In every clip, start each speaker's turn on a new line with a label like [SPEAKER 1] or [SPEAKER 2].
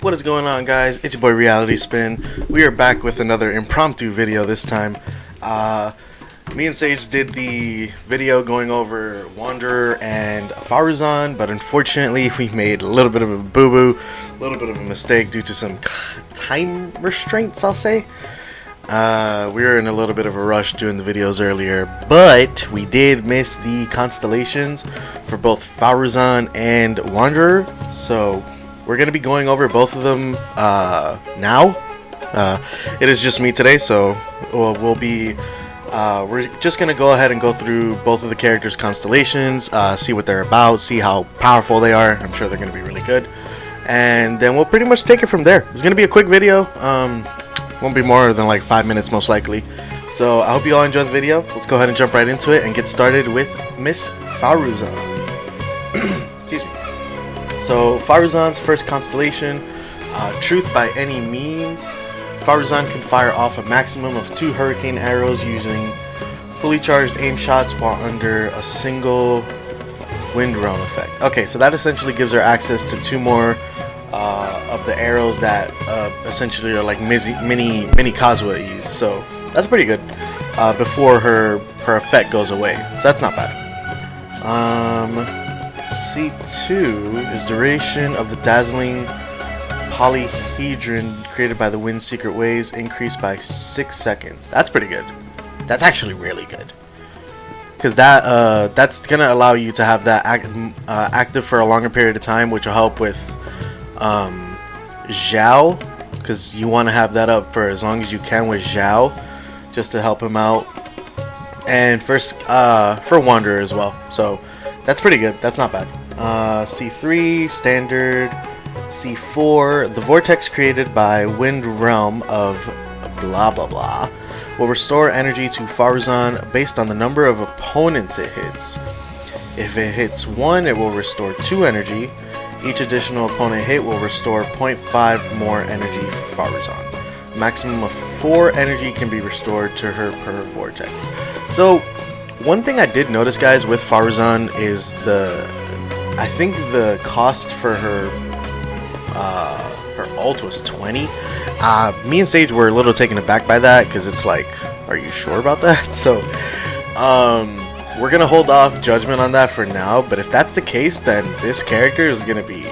[SPEAKER 1] What is going on, guys? It's your boy Reality Spin. We are back with another impromptu video this time. Me and Sage did the video going over Wanderer and Faruzan, but unfortunately we made a little bit of a boo-boo, a little bit of a mistake due to some time restraints, I'll say. We were in a little bit of a rush doing the videos earlier, but we did miss the Constellations for both Faruzan and Wanderer, so we're going to be going over both of them now. It is just me today, so we're just going to go ahead and go through both of the characters' constellations, see what they're about, see how powerful they are. I'm sure they're going to be really good. And then we'll pretty much take it from there. It's going to be a quick video. Won't be more than like 5 minutes most likely. So I hope you all enjoy the video. Let's go ahead and jump right into it and get started with Miss Faruzan. Excuse me. So Faruzan's first constellation, Truth by Any Means. Faruzan can fire off a maximum of 2 hurricane arrows using fully charged aim shots while under a single wind realm effect. Okay, so that essentially gives her access to 2 more of the arrows that essentially are like mini Kazuha-Is. So that's pretty good before her effect goes away. So that's not bad. C2 is duration of the dazzling polyhedron created by the wind's secret waves increased by 6 seconds. That's pretty good. That's actually really good, because that's gonna allow you to have that active for a longer period of time, which will help with Zhao, because you want to have that up for as long as you can with Zhao, just to help him out, and first for Wanderer as well. So that's pretty good. That's not bad. C3 standard. C4, the vortex created by wind realm of blah blah blah will restore energy to Faruzan based on the number of opponents it hits. If it hits 1, it will restore 2 energy. Each additional opponent hit will restore 0.5 more energy for Faruzan. Maximum of 4 energy can be restored to her per vortex. So one thing I did notice, guys, with Faruzan is I think the cost for her ult was 20. Me and Sage were a little taken aback by that, because it's like, are you sure about that? So we're gonna hold off judgment on that for now, but if that's the case, then this character is gonna be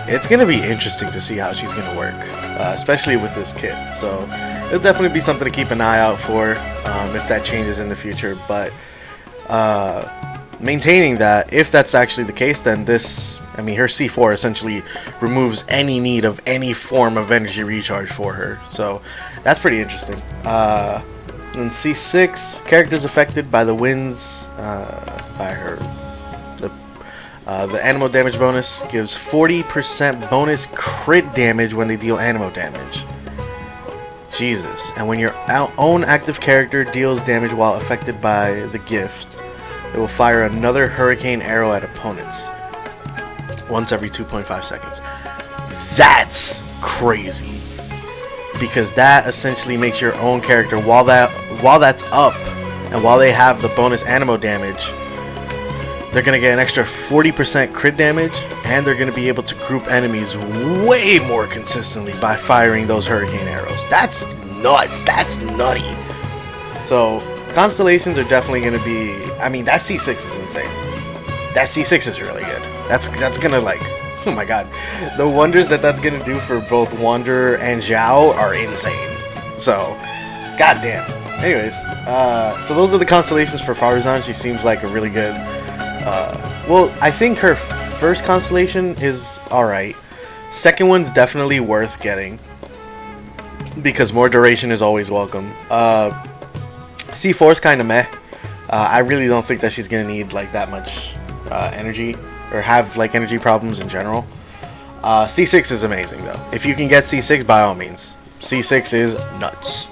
[SPEAKER 1] interesting to see how she's gonna work, especially with this kit. So it'll definitely be something to keep an eye out for if that changes in the future. But maintaining that, if that's actually the case, then her C4 essentially removes any need of any form of energy recharge for her. So that's pretty interesting. And C6, characters affected by the winds the animo damage bonus gives 40% bonus crit damage when they deal animo damage. Jesus. And when your own active character deals damage while affected by the gift, it will fire another hurricane arrow at opponents once every 2.5 seconds. That's crazy, because that essentially makes your own character, while that's up and while they have the bonus animo damage, they're gonna get an extra 40% crit damage, and they're gonna be able to group enemies way more consistently by firing those hurricane arrows. That's nuts. That's nutty. So constellations are definitely gonna be, that C6 is insane. That C6 is really good. That's gonna, like, oh my god, the wonders that's gonna do for both Wanderer and Zhao are insane. So goddamn. Anyways, so those are the constellations for Faruzan. She seems like a really good well, I think her first constellation is alright. Second one's definitely worth getting, because more duration is always welcome. C4 is kind of meh. I really don't think that she's gonna need like that much energy, or have like energy problems in general. C6 is amazing though. If you can get C6, by all means. C6 is nuts.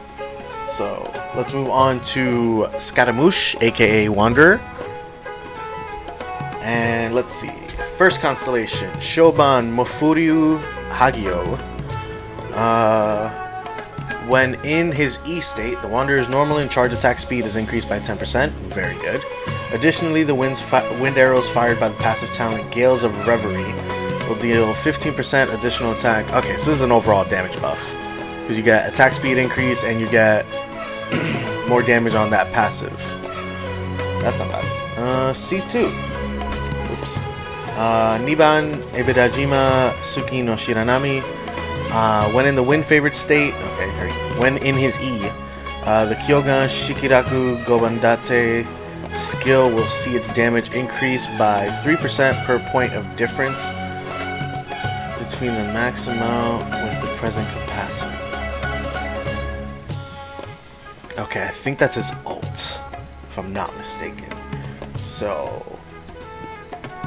[SPEAKER 1] So let's move on to Scaramouche, aka Wanderer. And let's see. First constellation, Shoban Mofuryu Hagio. When in his E state, the Wanderer's normal and charge attack speed is increased by 10%. Very good. Additionally, the wind arrows fired by the passive talent Gales of Reverie will deal 15% additional attack. Okay, so this is an overall damage buff. Because you get attack speed increase and you get more damage on that passive. That's not bad. C2. Oops. Niban Ebidajima Suki no Shiranami. When in the wind favored state, okay, when in his E, the Kyogan Shikiraku Gobandate skill will see its damage increase by 3% per point of difference between the max amount with the present capacity. Okay, I think that's his ult, if I'm not mistaken. So,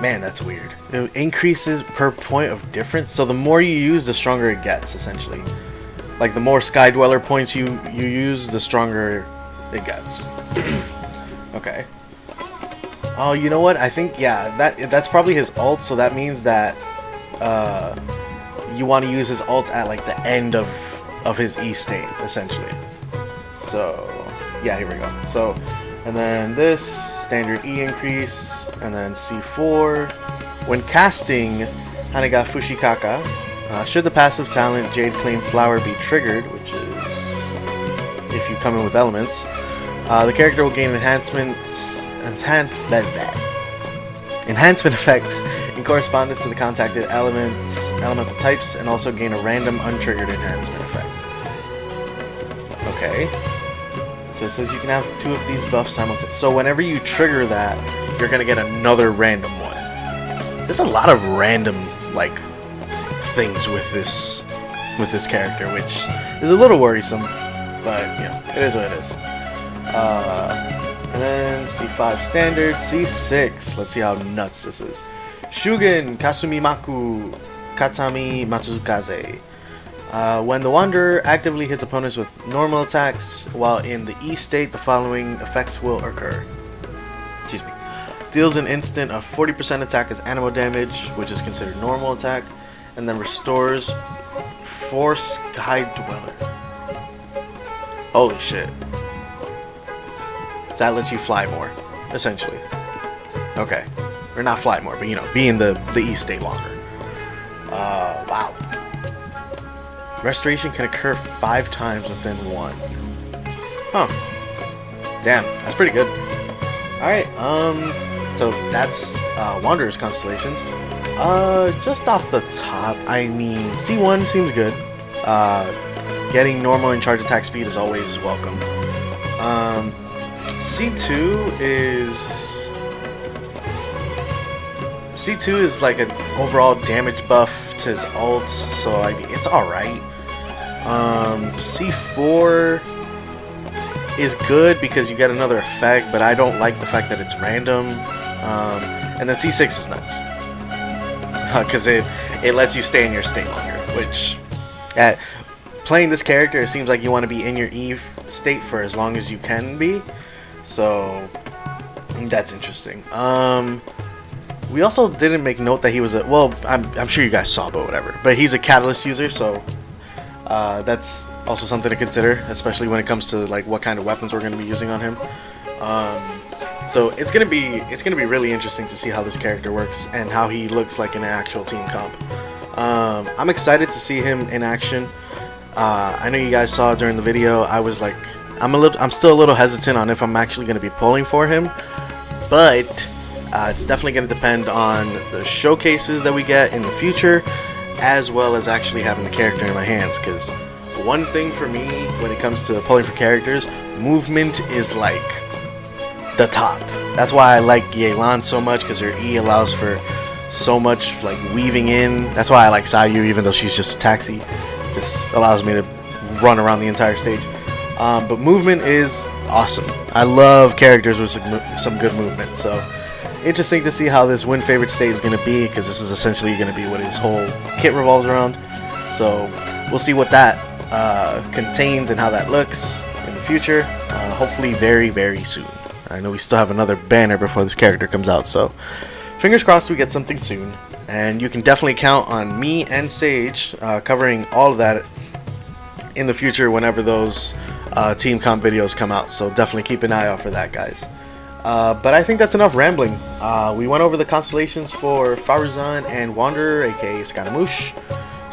[SPEAKER 1] man, that's weird. It increases per point of difference, so the more you use, the stronger it gets, essentially. Like, the more Sky Dweller points you use, the stronger it gets. Okay. Oh, you know what? I think, yeah, that's probably his ult, so that means that you want to use his ult at, like, the end of his E state, essentially. So, yeah, here we go. So, and then this, standard E increase, and then C4. When casting Hanaga Fushikaka, should the passive talent Jade Plain Flower be triggered, which is if you come in with elements, the character will gain enhancement effects in correspondence to the contacted elemental types, and also gain a random untriggered enhancement effect. Okay. So it says you can have 2 of these buffs simultaneously. So whenever you trigger that, you're gonna get another random one. There's a lot of random like things with this character, which is a little worrisome, but you know, it is what it is. And then C5 standard, C6. Let's see how nuts this is. Shugen Kasumimaku Katami Matsukaze. When the Wanderer actively hits opponents with normal attacks while in the E state, the following effects will occur. Excuse me. Deals an instant of 40% attack as animo damage, which is considered normal attack, and then restores 4 Sky Dweller. Holy shit. So that lets you fly more, essentially. Okay. Or not fly more, but you know, be in the E state longer. Wow. Restoration can occur 5 times within 1. Huh. Damn, that's pretty good. Alright, so that's Wanderer's Constellations. Just off the top, I mean, C1 seems good. Getting normal and charge attack speed is always welcome. C2 is like an overall damage buff to his ult, so I mean, it's alright. C4 is good because you get another effect, but I don't like the fact that it's random. And then C6 is nuts because it lets you stay in your state longer, which playing this character, it seems like you want to be in your E state for as long as you can be, so that's interesting. We also didn't make note that he was well, I'm sure you guys saw, but whatever. But he's a catalyst user, so that's also something to consider, especially when it comes to like what kind of weapons we're going to be using on him. So it's gonna be really interesting to see how this character works and how he looks like in an actual team comp. I'm excited to see him in action. I know you guys saw during the video, I was like, I'm still a little hesitant on if I'm actually going to be pulling for him, but it's definitely going to depend on the showcases that we get in the future, as well as actually having the character in my hands. Because one thing for me when it comes to pulling for characters, movement is like the top. That's why I like Yelan so much, because her E allows for so much like weaving in. That's why I like Sayu, even though she's just a taxi. Just allows me to run around the entire stage. But movement is awesome. I love characters with some good movement. So interesting to see how this win favorite state is going to be, because this is essentially going to be what his whole kit revolves around. So we'll see what that contains and how that looks in the future. Hopefully very, very soon. I know we still have another banner before this character comes out, so fingers crossed we get something soon. And you can definitely count on me and Sage covering all of that in the future whenever those team comp videos come out. So definitely keep an eye out for that, guys. But I think that's enough rambling. We went over the constellations for Faruzan and Wanderer, aka Scaramouche.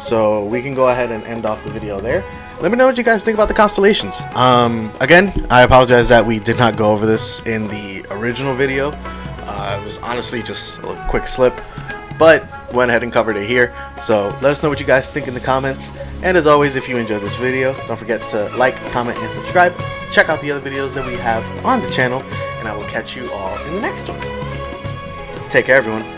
[SPEAKER 1] So we can go ahead and end off the video there. Let me know what you guys think about the constellations. Again, I apologize that we did not go over this in the original video. It was honestly just a quick slip, but went ahead and covered it here. So let us know what you guys think in the comments. And as always, if you enjoyed this video, don't forget to like, comment, and subscribe. Check out the other videos that we have on the channel, and I will catch you all in the next one. Take care, everyone.